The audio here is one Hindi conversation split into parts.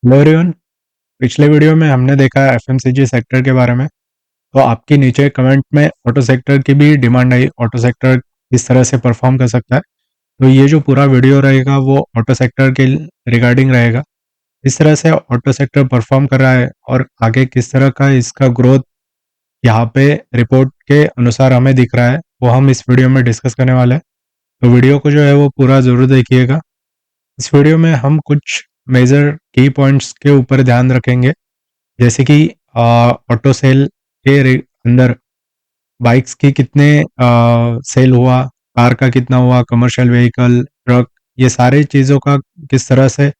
Hello everyone. पिछले वीडियो में हमने देखा एफएमसीजी सेक्टर के बारे में। तो आपकी नीचे कमेंट में ऑटो सेक्टर की भी डिमांड आई, ऑटो सेक्टर किस तरह से परफॉर्म कर सकता है। तो ये जो पूरा वीडियो रहेगा वो ऑटो सेक्टर के रिगार्डिंग रहेगा, किस तरह से ऑटो सेक्टर परफॉर्म कर रहा है और आगे किस तरह का इसका ग्रोथ यहाँ पे रिपोर्ट के अनुसार हमें दिख रहा है, वो हम इस वीडियो में डिस्कस करने वाले हैं। तो वीडियो को जो है वो पूरा ज़रूर देखिएगा। इस वीडियो में हम कुछ मेजर की पॉइंट्स के ऊपर ध्यान रखेंगे, जैसे कि ऑटो सेल के अंदर बाइक्स की कितने सेल हुआ, कार का कितना हुआ, कमर्शियल व्हीकल, ट्रक, ये सारी चीज़ों का किस तरह से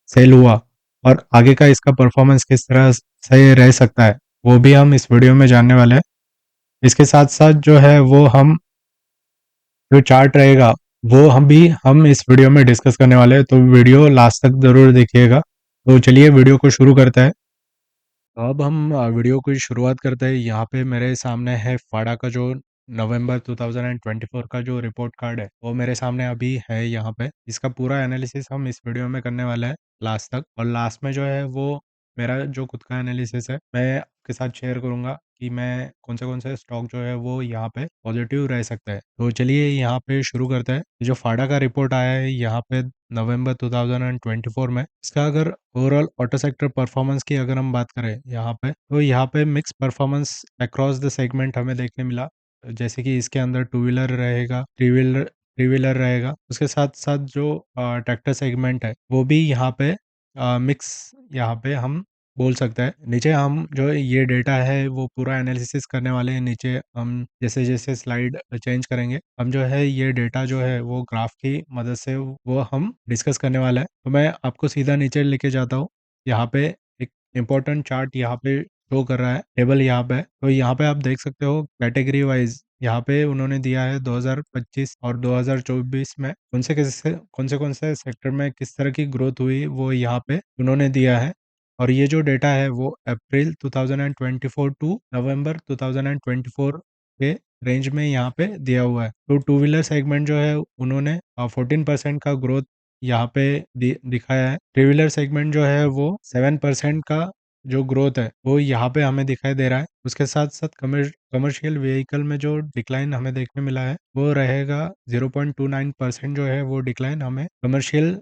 सेल हुआ और आगे का इसका परफॉर्मेंस किस तरह से रह सकता है, वो भी हम इस वीडियो में जानने वाले हैं। इसके साथ साथ जो है वो हम जो चार्ट रहेगा वो हम इस वीडियो में डिस्कस करने वाले हैं, तो वीडियो लास्ट तक ज़रूर देखिएगा। तो चलिए वीडियो को शुरू करते हैं। अब हम वीडियो की शुरुआत करते हैं। यहाँ पे मेरे सामने है फाड़ा का जो नवंबर 2024 का जो रिपोर्ट कार्ड है, वो मेरे सामने अभी है यहाँ पे। इसका पूरा एनालिसिस हम इस वीडियो में करने वाले हैं लास्ट तक, और लास्ट में जो है वो मेरा जो खुद का एनालिसिस है मैं आपके साथ शेयर करूँगा कि मैं कौन से स्टॉक जो है वो यहाँ पे पॉजिटिव रह सकता है। तो चलिए यहाँ पे शुरू करते हैं। जो फाड़ा का रिपोर्ट आया है यहाँ पे नवंबर 2024 में, इसका अगर ओवरऑल ऑटो सेक्टर परफॉर्मेंस की अगर हम बात करें यहाँ पे, तो यहाँ पे mix performance across the segment हमें देखने मिला। जैसे कि इसके अंदर टू व्हीलर रहेगा, थ्री व्हीलर रहेगा, उसके साथ साथ जो ट्रैक्टर सेगमेंट है वो भी यहाँ पे मिक्स यहाँ पे हम बोल सकते हैं। नीचे हम जो ये डेटा है वो पूरा एनालिसिस करने वाले हैं। नीचे हम जैसे जैसे स्लाइड चेंज करेंगे, हम जो है ये डेटा जो है वो ग्राफ की मदद से वो हम डिस्कस करने वाला है। तो मैं आपको सीधा नीचे लेके जाता हूँ। यहाँ पे एक इम्पोर्टेंट चार्ट यहाँ पे शो कर रहा है, टेबल यहाँ पे। तो यहाँ पे आप देख सकते हो कैटेगरी वाइज यहाँ पे उन्होंने दिया है 2025 और 2024 में कौन से सेक्टर में किस तरह की ग्रोथ हुई, वो यहाँ पे उन्होंने दिया है। और ये जो डेटा है वो अप्रैल 2024 टू नवंबर 2024 के रेंज में यहाँ पे दिया हुआ है। तो टू व्हीलर सेगमेंट जो है उन्होंने 14% का ग्रोथ यहाँ पे दिखाया है। थ्री व्हीलर सेगमेंट जो है वो 7% का जो ग्रोथ है वो यहाँ पे हमें दिखाई दे रहा है। उसके साथ साथ कमर्शियल व्हीकल में जो डिक्लाइन हमें देखने मिला है वो रहेगा 0.29% जो है वो डिक्लाइन हमें कमर्शियल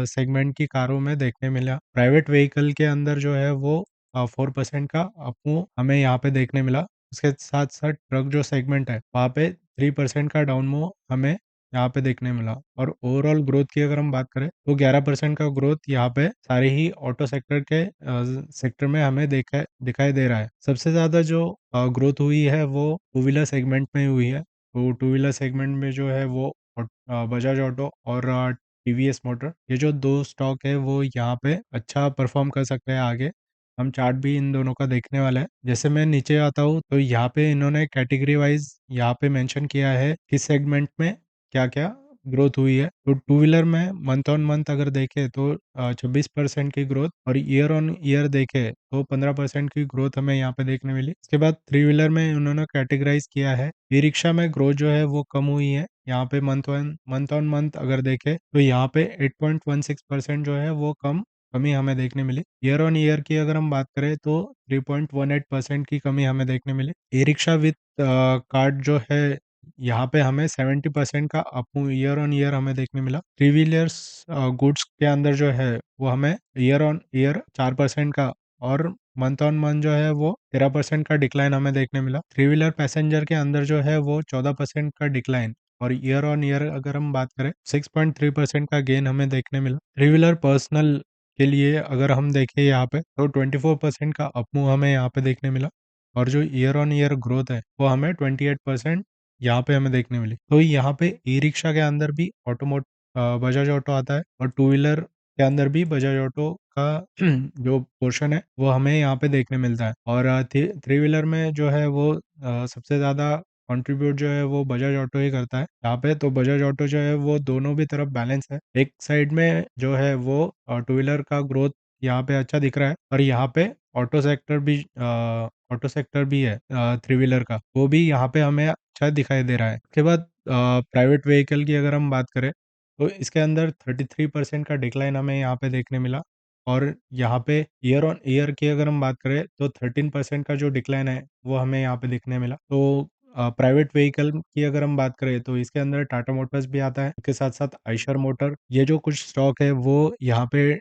सेगमेंट की कारों में देखने मिला। प्राइवेट व्हीकल के अंदर जो है वो 4% का अपमूव हमें यहाँ पे देखने मिला। उसके साथ साथ ट्रक जो सेगमेंट है वहाँ पे 3% का डाउन मूव हमें यहाँ पे देखने मिला। और ओवरऑल ग्रोथ की अगर हम बात करें तो 11% का ग्रोथ यहाँ पे सारे ही ऑटो सेक्टर के सेक्टर में हमें दिखाई दे रहा है। सबसे ज़्यादा जो ग्रोथ हुई है वो टू व्हीलर सेगमेंट में हुई है। तो टू व्हीलर सेगमेंट में जो है वो बजाज ऑटो और टीवीएस मोटर, ये जो दो स्टॉक है वो यहाँ पे अच्छा परफॉर्म कर सकते हैं आगे। हम चार्ट भी इन दोनों का देखने वाला है। जैसे मैं नीचे आता हूँ तो यहाँ पे इन्होंने कैटेगरी वाइज यहाँ पे मेंशन किया है किस सेगमेंट में क्या-क्या ग्रोथ हुई है। तो टू व्हीलर में मंथ ऑन मंथ अगर देखें तो 26% की ग्रोथ, और ईयर ऑन ईयर देखें तो 15% की ग्रोथ हमें यहाँ पे देखने मिली। इसके बाद थ्री व्हीलर में उन्होंने कैटेगराइज किया है। ई रिक्शा में ग्रोथ जो है वो कम हुई है। यहाँ पे मंथ ऑन मंथ अगर देखें तो यहाँ पे 8.16% जो है वो कमी हमें देखने मिली। ईयर ऑन ईयर की अगर हम बात करें तो 3.18% की कमी हमें देखने मिली। ई रिक्शा विथ कार्ड जो है यहाँ पे हमें 70% का अप ईयर ऑन ईयर हमें देखने मिला। थ्री व्हीलर्स गुड्स के अंदर जो है वो हमें ईयर ऑन ईयर 4% का, और मंथ ऑन मंथ जो है वो 13% का डिक्लाइन हमें देखने मिला। थ्री व्हीलर पैसेंजर के अंदर जो है वो 14% का डिक्लाइन, और ईयर ऑन ईयर अगर हम बात करें 6.3% का गेन हमें देखने मिला। थ्री व्हीलर पर्सनल के लिए अगर हम देखें यहाँ पे तो 24% का अपमूव हमें यहाँ पे देखने मिला, और जो ईयर ऑन ईयर ग्रोथ है वो हमें 28% यहाँ पे हमें देखने मिली। तो यहाँ पे ई रिक्शा के अंदर भी बजाज ऑटो आता है, और टू व्हीलर के अंदर भी बजाज ऑटो का जो पोर्शन है वो हमें यहाँ पे देखने मिलता है। और थ्री व्हीलर में जो है वो सबसे ज़्यादा कंट्रीब्यूट जो है वो बजाज ऑटो ही करता है यहाँ पे। तो बजाज ऑटो जो है वो दोनों भी तरफ बैलेंस है। एक साइड में जो है वो टू व्हीलर का ग्रोथ यहाँ पे अच्छा दिख रहा है, और यहाँ पे ऑटो सेक्टर भी है थ्री व्हीलर का, वो भी यहाँ पे हमें अच्छा दिखाई दे रहा है। उसके बाद प्राइवेट व्हीकल की अगर हम बात करें तो इसके अंदर 33% का डिक्लाइन हमें यहाँ पे देखने मिला, और यहाँ पे ईयर ऑन ईयर की अगर हम बात करें तो 13% का जो डिक्लाइन है वो हमें यहाँ पे देखने मिला। तो प्राइवेट व्हीकल की अगर हम बात करें तो इसके अंदर टाटा मोटर्स भी आता है, इसके साथ-साथ आइशर मोटर, ये जो कुछ स्टॉक है वो यहाँ पे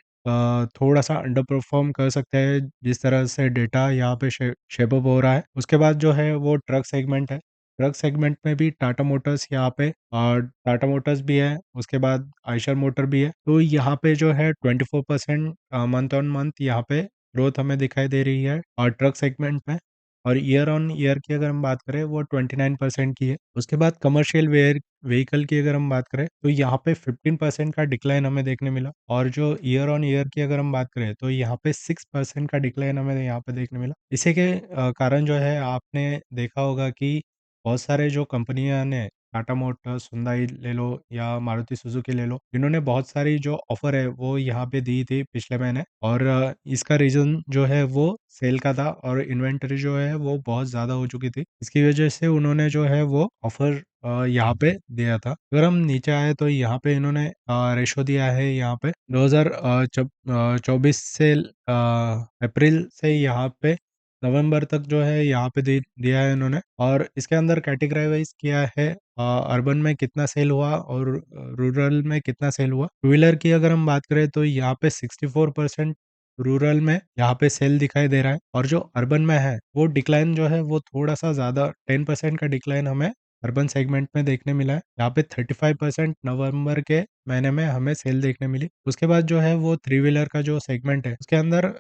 थोड़ा-सा अंडर परफ़ॉर्म कर सकते हैं, जिस तरह से डेटा यहाँ पे शेप अप हो रहा है। उसके बाद जो है वो ट्रक सेगमेंट है। ट्रक सेगमेंट में भी टाटा मोटर्स यहाँ पे टाटा मोटर्स भी है, उसके बाद आइशर मोटर भी है। तो यहाँ पे जो है 24% मंथ ऑन मंथ यहाँ पे ग्रोथ हमें दिखाई दे रही है और ट्रक सेगमेंट में। और ईयर ऑन ईयर की अगर हम बात करें वो 29% की है। उसके बाद कमर्शियल व्हीकल की अगर हम बात करें तो यहाँ पे 15% का डिक्लाइन हमें देखने मिला और जो ईयर ऑन ईयर की अगर हम बात करें तो यहाँ पे 6% का डिक्लाइन हमें यहाँ पे देखने मिला। इसी के कारण जो है आपने देखा होगा कि बहुत सारे जो कंपनियां ने टाटा मोटर्स, हुंडई ले लो या मारुति सुजुकी ले लो, इन्होंने बहुत सारी जो ऑफर है वो यहाँ पे दी थी पिछले महीने और इसका रीज़न जो है वो सेल का था और इन्वेंटरी जो है वो बहुत ज़्यादा हो चुकी थी। इसकी वजह से उन्होंने जो है वो ऑफर यहाँ पे दिया था। अगर हम नीचे आए तो यहाँ पे इन्होंने रेशो दिया है यहाँ पे 2024 से अप्रैल से यहाँ पे नवंबर तक जो है यहाँ पे दिया है इन्होंने और इसके अंदर कैटेगराइज किया है अर्बन में कितना सेल हुआ और रूरल में कितना सेल हुआ। टू व्हीलर की अगर हम बात करें तो यहाँ पे 64% रूरल में यहाँ पे सेल दिखाई दे रहा है और जो अर्बन में है वो डिक्लाइन जो है वो थोड़ा सा ज़्यादा 10% का डिक्लाइन हमें अर्बन सेगमेंट में देखने मिला है। यहाँ पे 35% नवंबर के महीने में हमें सेल देखने मिली। उसके बाद जो है वो थ्री व्हीलर का जो सेगमेंट है उसके अंदर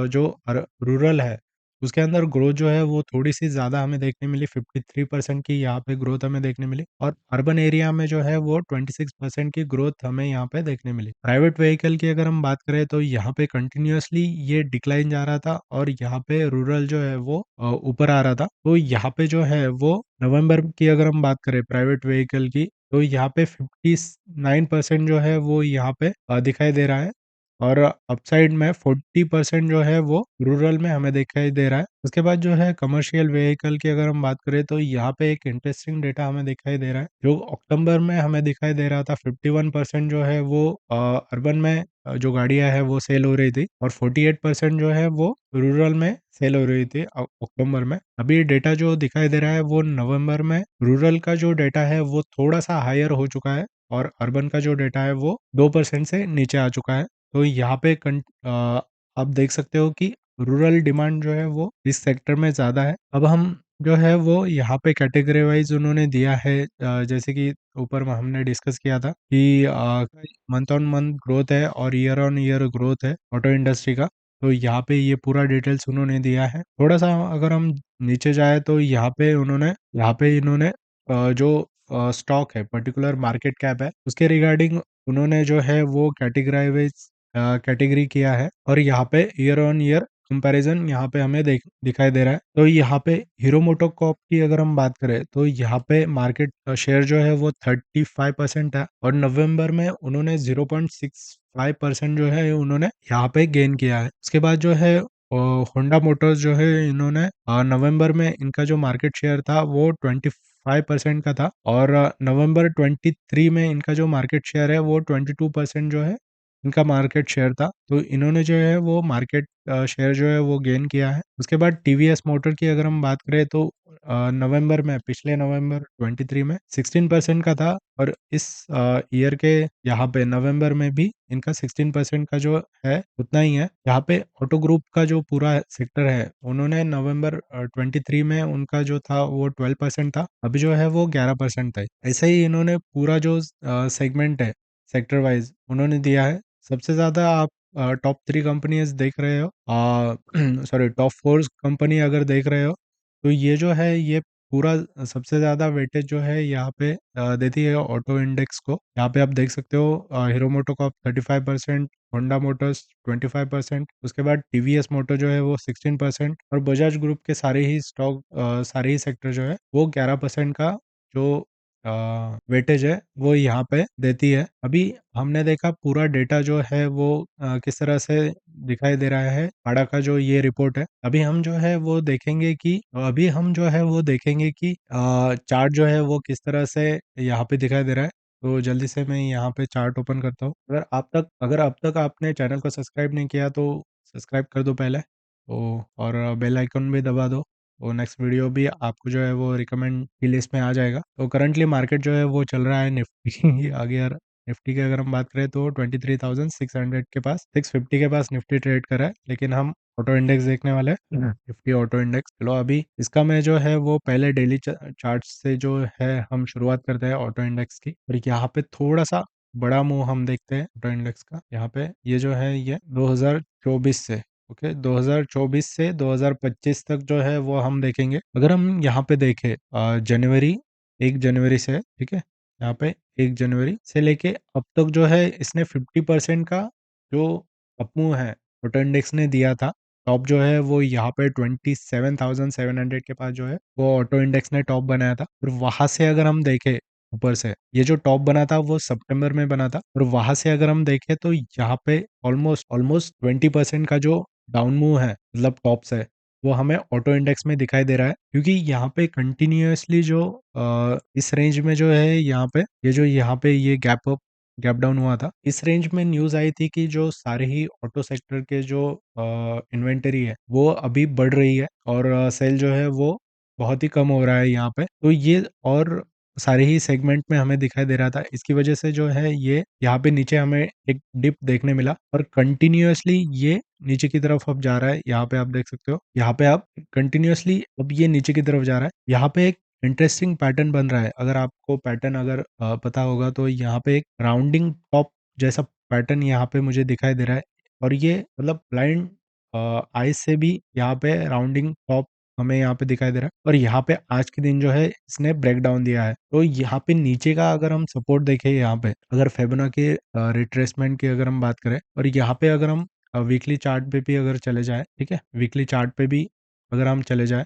जो रूरल है उसके अंदर ग्रोथ जो है वो थोड़ी-सी ज़्यादा हमें देखने मिली 53% की यहाँ पे ग्रोथ हमें देखने मिली और अर्बन एरिया में जो है वो 26% की ग्रोथ हमें यहाँ पे देखने मिली। प्राइवेट व्हीकल की अगर हम बात करें तो यहाँ पे कंटिन्यूअसली ये डिक्लाइन जा रहा था और यहाँ पे रूरल जो है वो ऊपर आ रहा था। तो यहाँ पे जो है वो नवंबर की अगर हम बात करें प्राइवेट व्हीकल की तो यहाँ पे 59% जो है वो यहाँ पे दिखाई दे रहा है और अपसाइड में 40% जो है वो रूरल में हमें दिखाई दे रहा है। उसके बाद जो है कमर्शियल व्हीकल की अगर हम बात करें तो यहाँ पे एक इंटरेस्टिंग डेटा हमें दिखाई दे रहा है। जो अक्टूबर में हमें दिखाई दे रहा था 51% जो है वो अर्बन में जो गाड़ियाँ हैं वो सेल हो रही थी और 48% जो है वो रूरल में सेल हो रही थी अक्टूबर में। अभी डेटा जो दिखाई दे रहा है वो नवंबर में रूरल का जो डेटा है वो थोड़ा-सा हायर हो चुका है और अर्बन का जो डेटा है वो 2% से नीचे आ चुका है। तो यहाँ पे आप देख सकते हो कि रूरल डिमांड जो है वो इस सेक्टर में ज़्यादा है। अब हम जो है वो यहाँ पे कैटेगरी वाइज़ उन्होंने दिया है जैसे कि ऊपर में हमने डिस्कस किया था कि मंथ ऑन मंथ ग्रोथ है और ईयर ऑन ईयर ग्रोथ है ऑटो इंडस्ट्री का। तो यहाँ पे ये पूरा डिटेल्स उन्होंने दिया है। थोड़ा-सा अगर हम नीचे जाएँ तो यहाँ पे इन्होंने जो स्टॉक है पर्टिकुलर मार्केट कैप है उसके रिगार्डिंग उन्होंने जो है वो कैटेगरी किया है और यहाँ पे ईयर ऑन ईयर कंपैरिजन यहाँ पे हमें दिखाई दे रहा है। तो यहाँ पे हीरो मोटोकॉर्प की अगर हम बात करें तो यहाँ पे मार्केट शेयर जो है वो 35% है और नवंबर में उन्होंने 0.65% जो है उन्होंने यहाँ पे गेन किया है। उसके बाद जो है होंडा मोटर्स जो है इन्होंने नवंबर में इनका जो मार्केट शेयर था वो 25% का था और नवंबर 23 में इनका जो मार्केट शेयर है वो 22% जो है इनका मार्केट शेयर था। तो इन्होंने जो है वो मार्केट शेयर जो है वो गेन किया है। उसके बाद टीवीएस मोटर की अगर हम बात करें तो नवंबर में पिछले नवंबर 23 में 16% का था और इस ईयर के यहाँ पे नवंबर में भी इनका 16% का जो है उतना ही है। यहाँ पे ऑटो ग्रुप का जो पूरा सेक्टर है उन्होंने नवंबर 23 में उनका जो था वो 12% था, अभी जो है वो 11% है। ऐसे ही इन्होंने पूरा जो सेगमेंट है सेक्टर वाइज़ उन्होंने दिया है। सबसे ज़्यादा आप टॉप 3 कंपनीज़ देख रहे हो सॉरी टॉप 4 कंपनी अगर देख रहे हो, तो ये जो है ये पूरा सबसे ज़्यादा वेटेज जो है यहाँ पे देती है ऑटो इंडेक्स को। यहाँ पे आप देख सकते हो हीरो मोटोकॉर्प 35%, होंडा मोटर्स 25%, उसके बाद टीवीएस मोटर जो है वो 16% और बजाज ग्रुप के सारे ही सेक्टर जो है वो 11% का जो वेटेज है वो यहाँ पे देती है। अभी हमने देखा पूरा डेटा जो है वो किस तरह से दिखाई दे रहा है पाड़ा का जो ये रिपोर्ट है। अभी हम जो है वो देखेंगे कि चार्ट जो है वो किस तरह से यहाँ पे दिखाई दे रहा है। तो जल्दी से मैं यहाँ पे चार्ट ओपन करता हूँ। अगर अब तक आपने चैनल को सब्सक्राइब नहीं किया तो सब्सक्राइब कर दो पहले, तो और बेल आइकन भी दबा दो, तो नेक्स्ट वीडियो भी आपको जो है वो रिकमेंड की लिस्ट में आ जाएगा। तो करंटली मार्केट जो है वो चल रहा है निफ्टी आगे यार, निफ्टी की अगर हम बात करें तो 23,600 के पास, 650 के पास निफ्टी ट्रेड कर रहा है, लेकिन हम ऑटो इंडेक्स देखने वाले हैं, निफ्टी ऑटो इंडेक्स। चलो अभी इसका मैं जो है वो पहले डेली चार्ट से जो है हम शुरुआत करते हैं ऑटो इंडेक्स की, और यहाँ पे थोड़ा सा बड़ा मूव हम देखते हैं ऑटो इंडेक्स का। यहाँ पे ये जो है ये 2024 से, ओके, 2024 से 2025 तक जो है वो हम देखेंगे। अगर हम यहाँ पे देखें जनवरी, 1 जनवरी से, ठीक है, यहाँ पे 1 जनवरी से लेके अब तक जो है इसने 50% का जो अपमूव है ऑटो इंडेक्स ने दिया था। टॉप जो है वो यहाँ पे 27,700 के पास जो है वो ऑटो इंडेक्स ने टॉप बनाया था, और वहां से अगर हम देखें ऊपर से, ये जो टॉप बना था वो सितंबर में बना था, और वहां से अगर हम देखें तो यहाँ पे ऑलमोस्ट ऑलमोस्ट 20% का जो डाउन मूव है, मतलब टॉप से, वो हमें ऑटो इंडेक्स में दिखाई दे रहा है, क्योंकि यहाँ पे कंटिन्यूअसली जो इस रेंज में जो है यहाँ पे यहाँ पे ये गैप डाउन हुआ था, इस रेंज में न्यूज आई थी कि जो सारे ही ऑटो सेक्टर के जो इन्वेंटरी है वो अभी बढ़ रही है, और सेल जो है वो बहुत ही कम हो रहा है यहाँ पे, तो ये और सारे ही सेगमेंट में हमें दिखाई दे रहा था। इसकी वजह से जो है ये यहाँ पे नीचे हमें एक डिप देखने मिला, और कंटिन्यूअसली ये नीचे की तरफ अब जा रहा है। यहाँ पे आप देख सकते हो, यहाँ पे आप कंटिन्यूअसली अब ये नीचे की तरफ जा रहा है। यहाँ पे एक इंटरेस्टिंग पैटर्न बन रहा है, अगर आपको पैटर्न अगर पता होगा तो यहाँ पे एक राउंडिंग टॉप जैसा पैटर्न यहाँ पे मुझे दिखाई दे रहा है, और ये मतलब ब्लाइंड आईज से भी यहाँ पे राउंडिंग टॉप हमें यहाँ पे दिखाई दे रहा है, और यहाँ पे आज के दिन जो है इसने ब्रेक डाउन दिया है। तो यहाँ पे नीचे का अगर हम सपोर्ट देखें, यहाँ पे अगर फेबोना के रिट्रेसमेंट की अगर हम बात करें, और यहाँ पे अगर हम वीकली चार्ट पे भी अगर चले जाए, ठीक है, वीकली चार्ट पे भी अगर हम चले जाए,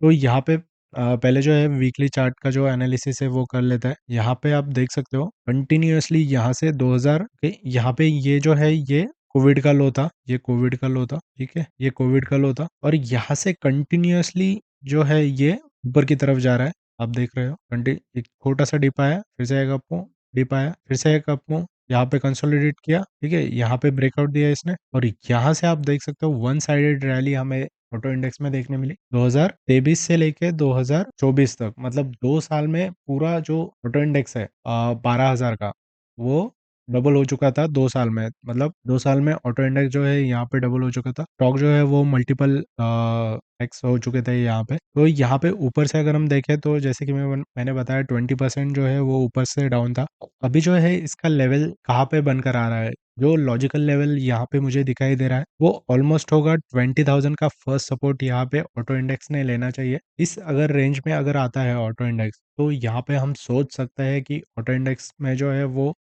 तो यहाँ पे पहले जो है वीकली चार्ट का जो एनालिसिस है वो कर लेता है। यहाँ पे आप देख सकते हो कंटिन्यूअसली यहाँ से 2000 के यहाँ पे ये जो है ये कोविड का लो था, ये कोविड का लो था, ठीक है, ये कोविड का लो था, और यहाँ से कंटिन्यूअसली जो है ये ऊपर की तरफ जा रहा है। आप देख रहे हो एक छोटा सा डिप आया, फिर से एक अप मूव, डिप आया, फिर से एक अप मूव, यहाँ पे कंसोलिडेट किया, ठीक है, यहाँ पे ब्रेकआउट दिया इसने, और यहाँ से आप देख सकते हो वन साइडेड रैली हमें ऑटो इंडेक्स में देखने मिली 2023 से लेके 2024 तक, मतलब 2 साल में पूरा जो ऑटो इंडेक्स है 12,000 का, वो डबल हो चुका था 2 साल में। मतलब 2 साल में ऑटो इंडेक्स जो है यहाँ पे डबल हो चुका था, स्टॉक जो है वो मल्टीपल एक्स हो चुके थे यहाँ पे। तो यहाँ पे ऊपर से अगर हम देखें तो जैसे कि मैंने बताया 20% जो है वो ऊपर से डाउन था। अभी जो है इसका लेवल कहाँ पे बनकर आ रहा है, जो लॉजिकल लेवल यहाँ पे मुझे दिखाई दे रहा है वो ऑलमोस्ट होगा 20,000 का फर्स्ट सपोर्ट यहाँ पे ऑटो इंडेक्स ने लेना चाहिए। इस अगर रेंज में अगर आता है ऑटो इंडेक्स, तो यहाँ पे हम सोच सकते हैं कि ऑटो इंडेक्स में जो है वो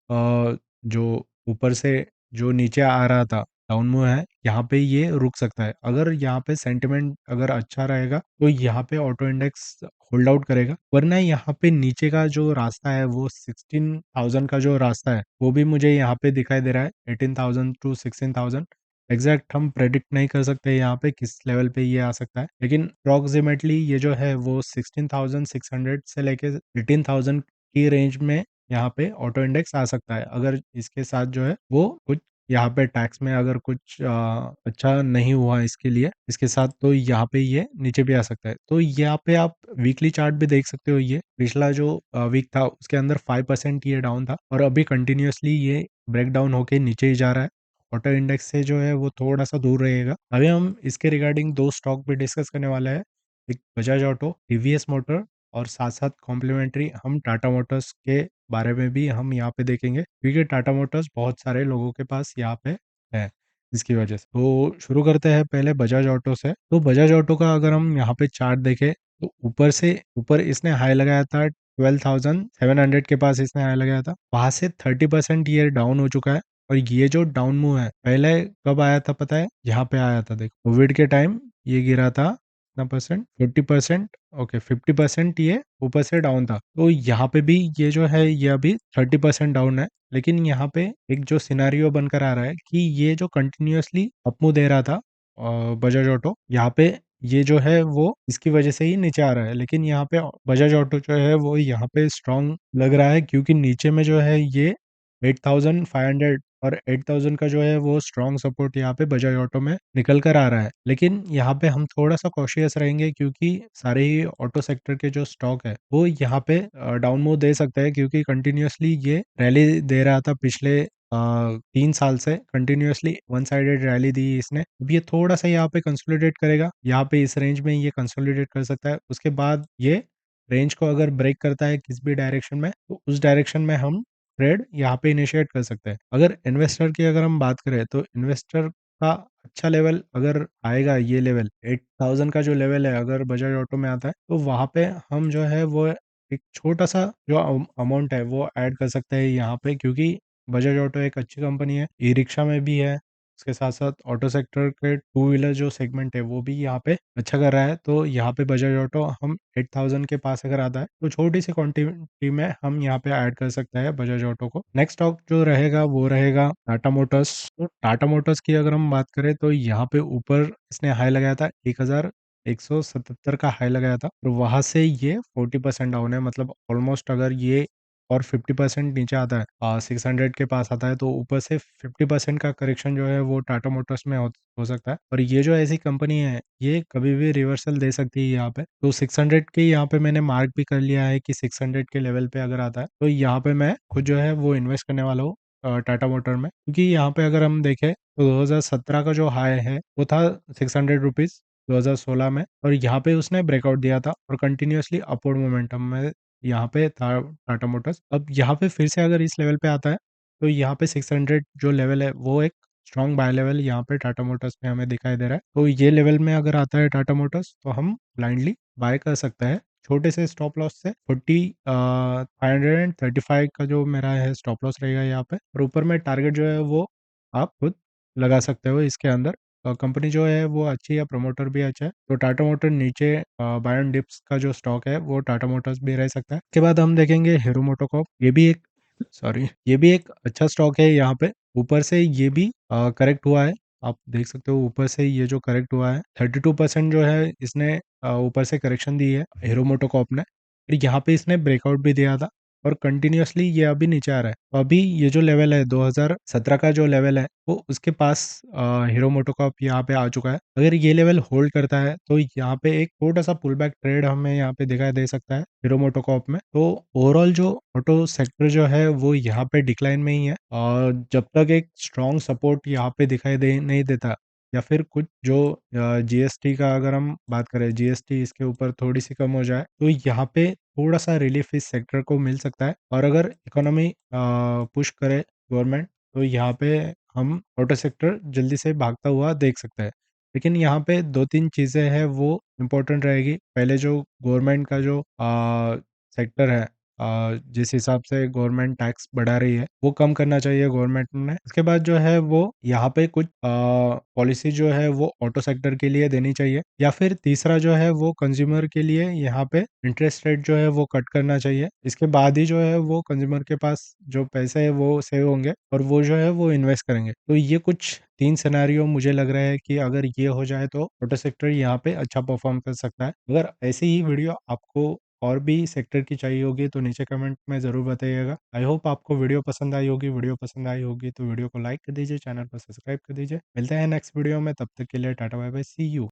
जो ऊपर से जो नीचे आ रहा था डाउन मूव है, यहाँ पे ये रुक सकता है। अगर यहाँ पे सेंटिमेंट अगर अच्छा रहेगा तो यहाँ पे ऑटो इंडेक्स होल्ड आउट करेगा, वरना यहाँ पे नीचे का जो रास्ता है वो 16,000 का जो रास्ता है वो भी मुझे यहाँ पे दिखाई दे रहा है, 18,000 टू 16,000। एग्जैक्ट हम प्रेडिक्ट नहीं कर सकते यहाँ पे किस लेवल पे ये आ सकता है, लेकिन अप्रोक्सीमेटली ये जो है वो 16,600 से लेके 18,000 की रेंज में यहाँ पे ऑटो इंडेक्स आ सकता है, अगर इसके साथ जो है वो कुछ यहाँ पे टैक्स में अगर कुछ अच्छा नहीं हुआ इसके लिए, इसके साथ, तो यहाँ पे ये नीचे भी आ सकता है। तो यहाँ पे आप वीकली चार्ट भी देख सकते हो, ये पिछला जो वीक था उसके अंदर 5% ये डाउन था, और अभी कंटिन्यूअसली ये ब्रेक डाउन होके नीचे ही जा रहा है। ऑटो इंडेक्स से जो है वो थोड़ा सा दूर रहेगा। अभी हम इसके रिगार्डिंग 2 स्टॉक भी डिस्कस करने वाला है, एक बजाज ऑटो, टीवीएस मोटर, और साथ साथ कॉम्प्लीमेंट्री हम टाटा मोटर्स के बारे में भी हम यहाँ पे देखेंगे, क्योंकि टाटा मोटर्स बहुत सारे लोगों के पास यहाँ पे है इसकी वजह से। तो शुरू करते हैं पहले बजाज ऑटो से। तो बजाज ऑटो का अगर हम यहाँ पे चार्ट देखें तो ऊपर इसने हाई लगाया था 12,700 के पास, इसने हाई लगाया था, वहां से 30% ये डाउन हो चुका है। और ये जो डाउन मूव है पहले कब आया था पता है, यहाँ पे आया था, देखो कोविड के टाइम ये गिरा था कितना परसेंट, 50%, ओके 50% ये ऊपर से डाउन था। तो यहाँ पे भी ये जो है ये अभी 30% डाउन है, लेकिन यहाँ पे एक जो सिनारियो बनकर आ रहा है कि ये जो कंटिन्यूअसली अपमूव दे रहा था बजाज ऑटो, यहाँ पे ये जो है वो इसकी वजह से ही नीचे आ रहा है। लेकिन यहाँ पे बजाज ऑटो जो है वो यहाँ पे स्ट्रांग लग रहा है, क्योंकि नीचे में जो है ये 8500 और 8000 का जो है वो स्ट्रांग सपोर्ट यहाँ पे बजाज ऑटो में निकल कर आ रहा है। लेकिन यहाँ पे हम थोड़ा सा कॉशियस रहेंगे, क्योंकि सारे ही ऑटो सेक्टर के जो स्टॉक है वो यहाँ पे डाउन मूव दे सकता है, क्योंकि कंटिन्यूअसली ये रैली दे रहा था पिछले 3 साल से कंटिन्यूअसली वन साइडेड रैली दी इसने। अब ये थोड़ा सा यहाँ पे कंसोलिडेट करेगा, यहाँ पे इस रेंज में ये कंसोलिडेट कर सकता है। उसके बाद ये रेंज को अगर ब्रेक करता है किसी भी डायरेक्शन में, तो उस डायरेक्शन में हम ट्रेड यहाँ पे इनिशिएट कर सकते हैं। अगर हम बात करें तो इन्वेस्टर का अच्छा लेवल अगर आएगा, ये लेवल 8000 का जो लेवल है अगर बजाज ऑटो में आता है, तो वहां पे हम जो है वो एक छोटा सा जो अमाउंट है वो ऐड कर सकते हैं यहाँ पे, क्योंकि बजाज ऑटो एक अच्छी कंपनी है, ई रिक्शा में भी है। उसके साथ साथ ऑटो सेक्टर के टू व्हीलर जो सेगमेंट है वो भी यहाँ पे अच्छा कर रहा है। तो यहाँ पे बजाज ऑटो हम 8000 के पास अगर आता है तो छोटी सी क्वांटिटी में हम यहाँ पे ऐड कर सकते हैं बजाज ऑटो को। नेक्स्ट स्टॉक जो रहेगा वो रहेगा टाटा मोटर्स। तो टाटा मोटर्स की अगर हम बात करें तो यहाँ पे ऊपर इसने हाई लगाया था 1177 का हाई लगाया था, और वहां से ये 40% डाउन है। मतलब ऑलमोस्ट अगर ये और 50% नीचे आता है, 600 के पास आता है, तो ऊपर से 50% का करेक्शन जो है वो टाटा मोटर्स में हो सकता है। और ये जो ऐसी कंपनी है ये कभी भी रिवर्सल दे सकती है यहाँ पे। तो 600 के यहाँ पे मैंने मार्क भी कर लिया है कि 600 के लेवल पे अगर आता है तो यहाँ पे मैं खुद जो है वो इन्वेस्ट करने वाला हूँ टाटा मोटर में। क्योंकि यहाँ पे अगर हम देखें तो 2017 का जो हाई है वो था 600 रुपीज 2016 में, और यहाँ पे उसने ब्रेकआउट दिया था और कंटिन्यूअसली अपवर्ड मोमेंटम में यहाँ पे था टाटा मोटर्स। अब यहाँ पे फिर से अगर इस लेवल पे आता है तो यहाँ पे 600 जो लेवल है वो एक स्ट्रॉन्ग बाय लेवल यहाँ पे टाटा मोटर्स में हमें दिखाई दे रहा है। तो ये लेवल में अगर आता है टाटा मोटर्स तो हम ब्लाइंडली बाय कर सकते हैं छोटे से स्टॉप लॉस से। 535 का जो मेरा है स्टॉप लॉस रहेगा यहाँ पे, और ऊपर में टारगेट जो है वो आप खुद लगा सकते हो इसके अंदर। कंपनी जो है वो अच्छी है, प्रमोटर भी अच्छा है। तो टाटा मोटर नीचे बाय ऑन डिप्स का जो स्टॉक है वो टाटा मोटर्स भी रह सकता है। उसके बाद हम देखेंगे हीरो मोटोकॉर्प। ये भी एक अच्छा स्टॉक है। यहाँ पे ऊपर से ये भी करेक्ट हुआ है, आप देख सकते हो ऊपर से ये जो करेक्ट हुआ है 32% जो है इसने ऊपर से करेक्शन दी है हीरो मोटोकॉर्प ने। फिर यहाँ पे इसने ब्रेकआउट भी दिया था और कंटिन्यूअसली ये अभी नीचे आ रहा है। तो अभी ये जो लेवल है 2017 का जो लेवल है वो उसके पास हीरो मोटोकॉर्प यहाँ पे आ चुका है। अगर ये लेवल होल्ड करता है तो यहाँ पे एक छोटा सा पुल बैक ट्रेड हमें यहाँ पे दिखाई दे सकता है हीरो मोटोकॉर्प में। तो ओवरऑल जो ऑटो सेक्टर जो है वो यहाँ पे डिक्लाइन में ही है, और जब तक एक स्ट्रॉन्ग सपोर्ट यहाँ पे दिखाई दे नहीं देता, या फिर कुछ जो जीएसटी का अगर हम बात करें, जीएसटी इसके ऊपर थोड़ी सी कम हो जाए तो यहाँ पे थोड़ा सा रिलीफ इस सेक्टर को मिल सकता है। और अगर इकोनॉमी पुश करे गवर्नमेंट तो यहाँ पे हम ऑटो सेक्टर जल्दी से भागता हुआ देख सकते हैं। लेकिन यहाँ पे 2-3 चीज़ें हैं वो इम्पोर्टेंट रहेगी। पहले जो गवर्नमेंट का जो सेक्टर है, जिस हिसाब से गवर्नमेंट टैक्स बढ़ा रही है वो कम करना चाहिए गवर्नमेंट ने। उसके बाद जो है वो यहाँ पे कुछ पॉलिसी जो है वो ऑटो सेक्टर के लिए देनी चाहिए, या फिर तीसरा जो है वो कंज्यूमर के लिए यहाँ पे इंटरेस्ट रेट जो है वो कट करना चाहिए। इसके बाद ही जो है वो कंज्यूमर के पास जो पैसे है वो सेव होंगे और वो जो है वो इन्वेस्ट करेंगे। तो ये कुछ 3 सिनेरियो मुझे लग रहा है कि अगर ये हो जाए तो ऑटो सेक्टर यहाँ पे अच्छा परफॉर्म कर सकता है। अगर ऐसी ही वीडियो आपको और भी सेक्टर की चाहिए होगी तो नीचे कमेंट में ज़रूर बताइएगा। आई होप आपको वीडियो पसंद आई होगी। वीडियो पसंद आई होगी तो वीडियो को लाइक कर दीजिए, चैनल को सब्सक्राइब कर दीजिए। मिलते हैं नेक्स्ट वीडियो में, तब तक के लिए टाटा बाय बाय, सी यू।